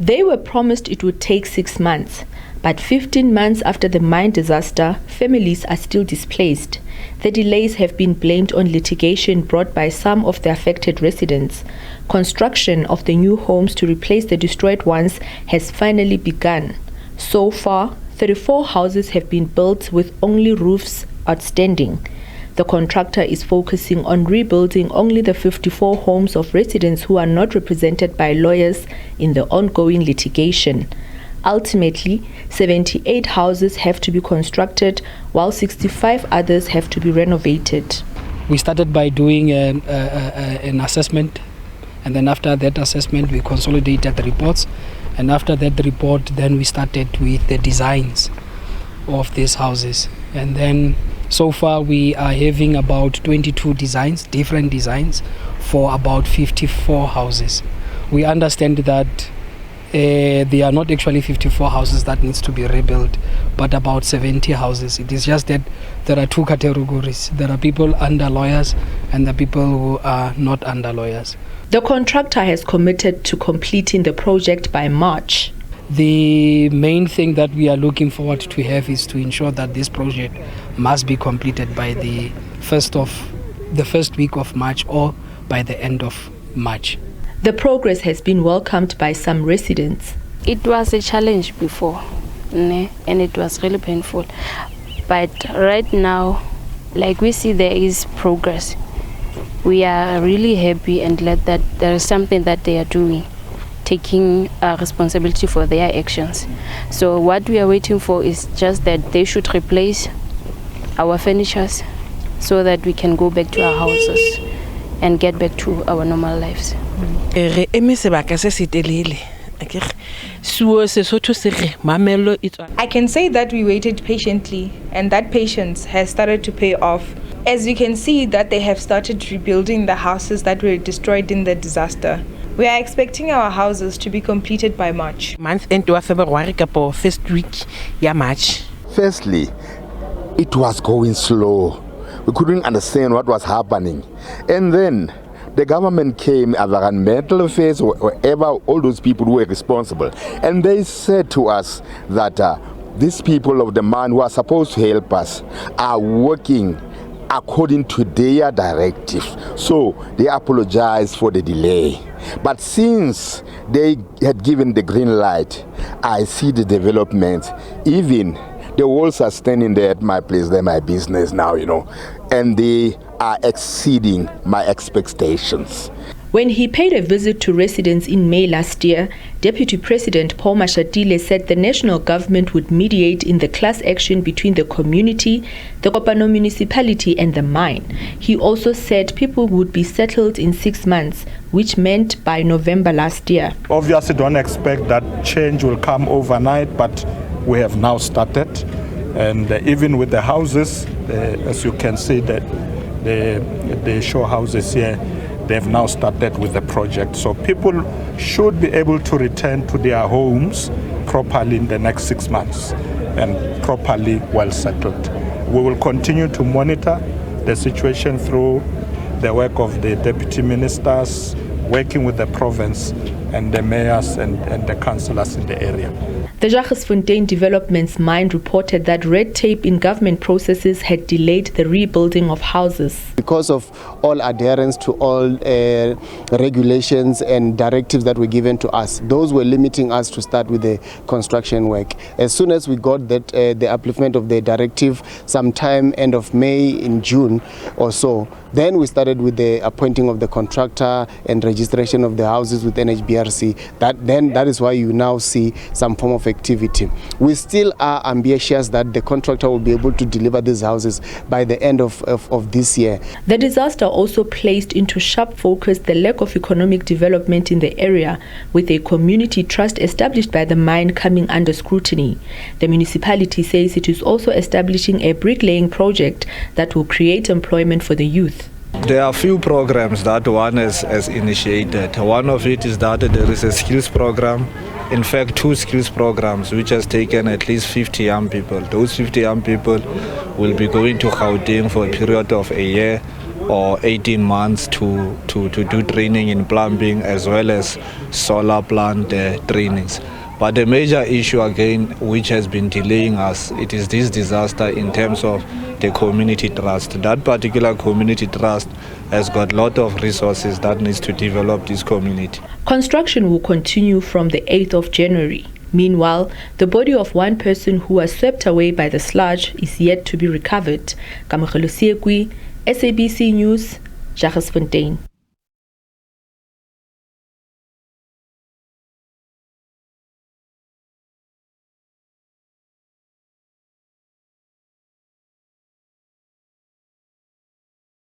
They were promised it would take 6 months, but 15 months after the mine disaster, families are still displaced. The delays have been blamed on litigation brought by some of the affected residents. Construction of the new homes to replace the destroyed ones has finally begun. So far, 34 houses have been built with only roofs outstanding. The contractor is focusing on rebuilding only the 54 homes of residents who are not represented by lawyers in the ongoing litigation. Ultimately, 78 houses have to be constructed, while 65 others have to be renovated. We started by doing an assessment, and then after that assessment, we consolidated the reports. And after that report, then we started with the designs of these houses. And then so far, we are having about 22 designs, different designs, for about 54 houses. We understand that there are not actually 54 houses that needs to be rebuilt, but about 70 houses. It is just that there are two categories. There are people under lawyers and the people who are not under lawyers. The contractor has committed to completing the project by March. The main thing that we are looking forward to have is to ensure that this project must be completed by the first week of March or by the end of March. The progress has been welcomed by some residents. It was a challenge before, and it was really painful. But right now, like we see there is progress. We are really happy and glad that there is something that they are doing, taking responsibility for their actions. So what we are waiting for is just that they should replace our furnitures so that we can go back to our houses and get back to our normal lives. I can say that we waited patiently, and that patience has started to pay off. As you can see that they have started rebuilding the houses that were destroyed in the disaster. We are expecting our houses to be completed by March. Month end to February kapo first week ya March. Firstly, it was going slow. We couldn't understand what was happening. And then the government came, environmental affairs, wherever, all those people who were responsible. And they said to us that these people of the mine who are supposed to help us are working according to their directive. So they apologized for the delay. But since they had given the green light, I see the development. Even the walls are standing there at my place, they're my business now, and they are exceeding my expectations. When he paid a visit to residents in May last year, Deputy President Paul Mashatile said the national government would mediate in the class action between the community, the Kopano municipality and the mine. He also said people would be settled in 6 months, which meant by November last year. Obviously, don't expect that change will come overnight, but we have now started. And even with the houses, as you can see, the show houses here, they've now started with the project. So people should be able to return to their homes properly in the next 6 months and properly well settled. We will continue to monitor the situation through the work of the deputy ministers, working with the province and the mayors and the councillors in the area. The Jagersfontein Development's mine reported that red tape in government processes had delayed the rebuilding of houses. Because of all adherence to all regulations and directives that were given to us, those were limiting us to start with the construction work. As soon as we got that the upliftment of the directive sometime end of May, in June or so, then we started with the appointing of the contractor and registration of the houses with NHBRC. That is why you now see some form of activity. We still are ambitious that the contractor will be able to deliver these houses by the end of this year. The disaster also placed into sharp focus the lack of economic development in the area, with a community trust established by the mine coming under scrutiny. The municipality says it is also establishing a bricklaying project that will create employment for the youth. There are a few programs that one has initiated. One of it is that there is a skills program. In fact, 2 skills programs which has taken at least 50 young people. Those 50 young people will be going to Gauteng for a period of a year, or 18 months to do training in plumbing as well as solar plant trainings. But the major issue again, which has been delaying us, it is this disaster in terms of the community trust. That particular community trust has got a lot of resources that needs to develop this community. Construction will continue from the 8th of January. Meanwhile, the body of one person who was swept away by the sludge is yet to be recovered. Kamogelo Siekwi, SABC News, Jagersfontein.